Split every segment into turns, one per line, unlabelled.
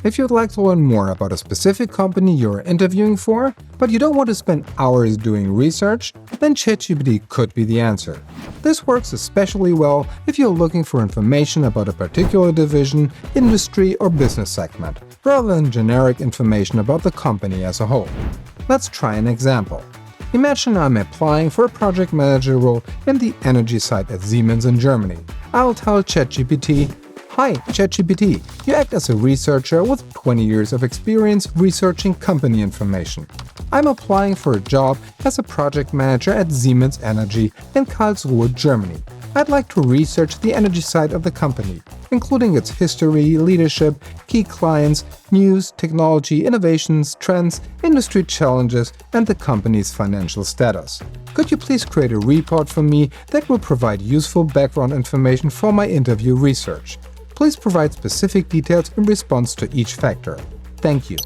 If you'd like to learn more about a specific company you're interviewing for, but you don't want to spend hours doing research, then ChatGPT could be the answer. This works especially well if you're looking for information about a particular division, industry, or business segment, rather than generic information about the company as a whole. Let's try an example. Imagine I'm applying for a project manager role in the energy side at Siemens in Germany. I'll tell ChatGPT, "Hi, ChatGPT, you act as a researcher with 20 years of experience researching company information. I'm applying for a job as a project manager at Siemens Energy in Karlsruhe, Germany. I'd like to research the energy side of the company, including its history, leadership, key clients, news, technology, innovations, trends, industry challenges, and the company's financial status. Could you please create a report for me that will provide useful background information for my interview research? Please provide specific details in response to each factor. Thank you."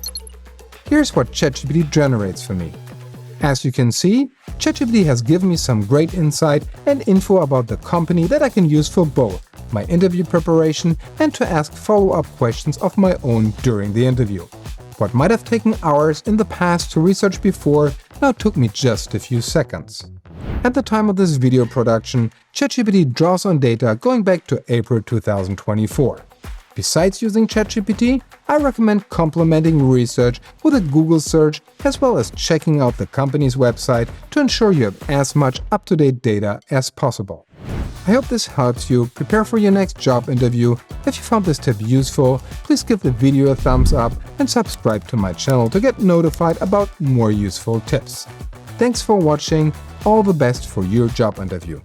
Here's what ChatGPT generates for me. As you can see, ChatGPT has given me some great insight and info about the company that I can use for both my interview preparation and to ask follow-up questions of my own during the interview. What might have taken hours in the past to research before now took me just a few seconds. At the time of this video production, ChatGPT draws on data going back to April 2024. Besides using ChatGPT, I recommend complementing research with a Google search as well as checking out the company's website to ensure you have as much up-to-date data as possible. I hope this helps you prepare for your next job interview. If you found this tip useful, please give the video a thumbs up and subscribe to my channel to get notified about more useful tips. Thanks for watching. All the best for your job interview.